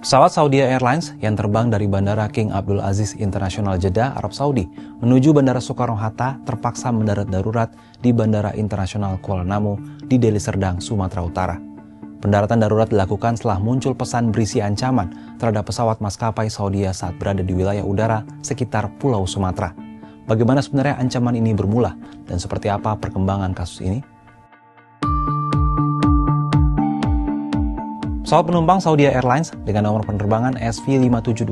Pesawat Saudi Airlines yang terbang dari Bandara King Abdul Aziz International Jeddah, Arab Saudi, menuju Bandara Soekarno-Hatta terpaksa mendarat darurat di Bandara Internasional Kuala Namu di Deli Serdang, Sumatera Utara. Pendaratan darurat dilakukan setelah muncul pesan berisi ancaman terhadap pesawat maskapai Saudi saat berada di wilayah udara sekitar Pulau Sumatera. Bagaimana sebenarnya ancaman ini bermula dan seperti apa perkembangan kasus ini? Pesawat penumpang Saudi Airlines dengan nomor penerbangan SV5726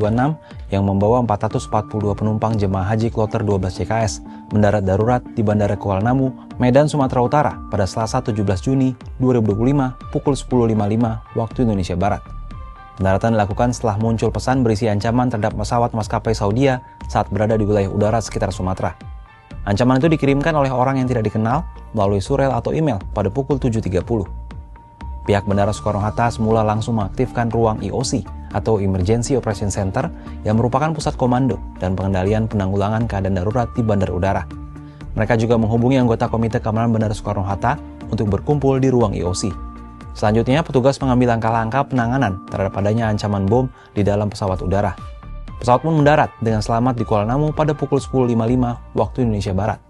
yang membawa 442 penumpang jemaah haji kloter 12 CKS mendarat darurat di Bandara Kuala Namu, Medan, Sumatera Utara pada Selasa 17 Juni 2025 pukul 10.55 waktu Indonesia Barat. Pendaratan dilakukan setelah muncul pesan berisi ancaman terhadap pesawat maskapai Saudi saat berada di wilayah udara sekitar Sumatera. Ancaman itu dikirimkan oleh orang yang tidak dikenal melalui surel atau email pada pukul 7.30. Pihak Bandara Soekarno-Hatta semula langsung mengaktifkan ruang EOC atau Emergency Operation Center yang merupakan pusat komando dan pengendalian penanggulangan keadaan darurat di bandar udara. Mereka juga menghubungi anggota Komite Keamanan Bandara Soekarno-Hatta untuk berkumpul di ruang EOC. Selanjutnya, petugas mengambil langkah-langkah penanganan terhadap adanya ancaman bom di dalam pesawat udara. Pesawat pun mendarat dengan selamat di Kuala Namu pada pukul 10.55 waktu Indonesia Barat.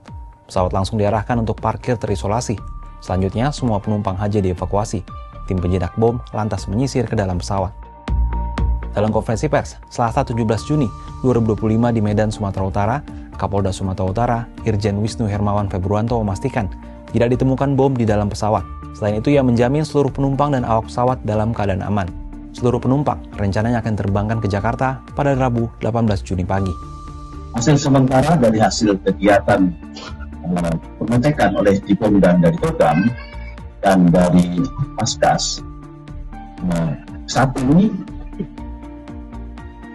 Pesawat langsung diarahkan untuk parkir terisolasi. Selanjutnya, semua penumpang haji dievakuasi. Tim penjinak bom lantas menyisir ke dalam pesawat. Dalam konferensi pers, Selasa 17 Juni 2025 di Medan, Sumatera Utara, Kapolda Sumatera Utara, Irjen Wisnu Hermawan Februanto memastikan tidak ditemukan bom di dalam pesawat. Selain itu, ia menjamin seluruh penumpang dan awak pesawat dalam keadaan aman. Seluruh penumpang rencananya akan terbangkan ke Jakarta pada Rabu 18 Juni pagi. Hasil sementara dari hasil kegiatan pengecekan oleh Dipom dan dari Kodam dan dari Paskas, saat ini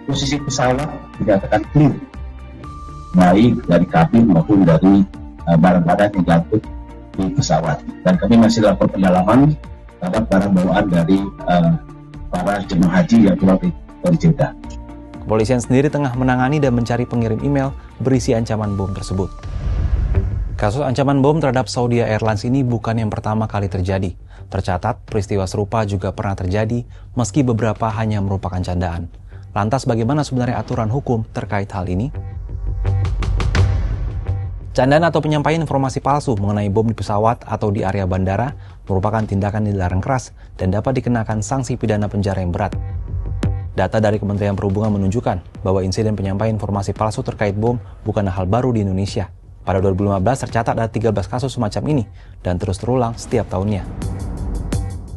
posisi pesawat dikatakan clear, baik dari kabin maupun dari barang-barang yang jatuh di pesawat. Dan kami masih lakukan pendalaman terhadap barang bawaan dari para jemaah haji yang keluar dari Jeddah. Kepolisian sendiri tengah menangani dan mencari pengirim email berisi ancaman bom tersebut. Kasus ancaman bom terhadap Saudi Airlines ini bukan yang pertama kali terjadi. Tercatat, peristiwa serupa juga pernah terjadi, meski beberapa hanya merupakan candaan. Lantas bagaimana sebenarnya aturan hukum terkait hal ini? Candaan atau penyampaian informasi palsu mengenai bom di pesawat atau di area bandara merupakan tindakan yang dilarang keras dan dapat dikenakan sanksi pidana penjara yang berat. Data dari Kementerian Perhubungan menunjukkan bahwa insiden penyampaian informasi palsu terkait bom bukanlah hal baru di Indonesia. Pada 2015 tercatat ada 13 kasus semacam ini dan terus terulang setiap tahunnya.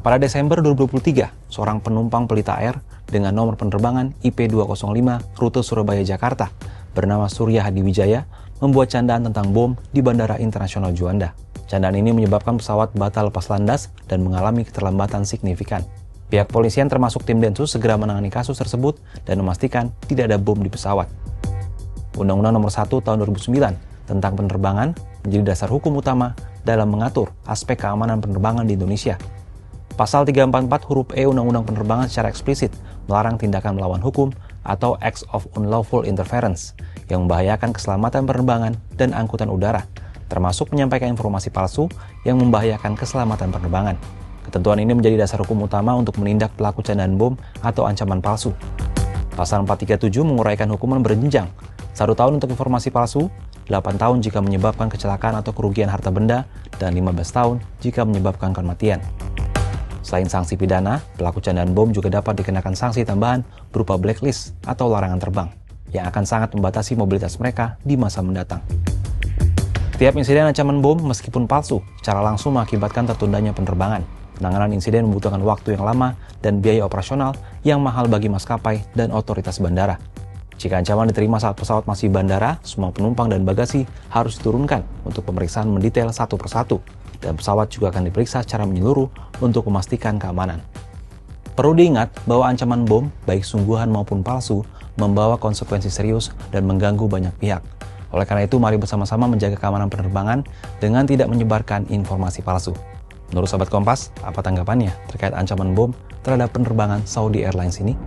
Pada Desember 2023, seorang penumpang Pelita Air dengan nomor penerbangan IP205 rute Surabaya-Jakarta bernama Surya Hadi Wijaya membuat candaan tentang bom di Bandara Internasional Juanda. Candaan ini menyebabkan pesawat batal lepas landas dan mengalami keterlambatan signifikan. Pihak polisian termasuk tim Densus segera menangani kasus tersebut dan memastikan tidak ada bom di pesawat. Undang-Undang Nomor 1 Tahun 2009 tentang penerbangan menjadi dasar hukum utama dalam mengatur aspek keamanan penerbangan di Indonesia. Pasal 344 huruf E Undang-Undang Penerbangan secara eksplisit melarang tindakan melawan hukum atau acts of unlawful interference yang membahayakan keselamatan penerbangan dan angkutan udara, termasuk menyampaikan informasi palsu yang membahayakan keselamatan penerbangan. Ketentuan ini menjadi dasar hukum utama untuk menindak pelaku candaan bom atau ancaman palsu. Pasal 437 menguraikan hukuman berjenjang, 1 tahun untuk informasi palsu, 8 tahun jika menyebabkan kecelakaan atau kerugian harta benda, dan 15 tahun jika menyebabkan kematian. Selain sanksi pidana, pelaku candaan bom juga dapat dikenakan sanksi tambahan berupa blacklist atau larangan terbang, yang akan sangat membatasi mobilitas mereka di masa mendatang. Setiap insiden ancaman bom meskipun palsu, secara langsung mengakibatkan tertundanya penerbangan. Penanganan insiden membutuhkan waktu yang lama dan biaya operasional yang mahal bagi maskapai dan otoritas bandara. Jika ancaman diterima saat pesawat masih bandara, semua penumpang dan bagasi harus diturunkan untuk pemeriksaan mendetail satu persatu, dan pesawat juga akan diperiksa secara menyeluruh untuk memastikan keamanan. Perlu diingat bahwa ancaman bom, baik sungguhan maupun palsu, membawa konsekuensi serius dan mengganggu banyak pihak. Oleh karena itu, mari bersama-sama menjaga keamanan penerbangan dengan tidak menyebarkan informasi palsu. Menurut Sobat Kompas, apa tanggapannya terkait ancaman bom terhadap penerbangan Saudi Airlines ini?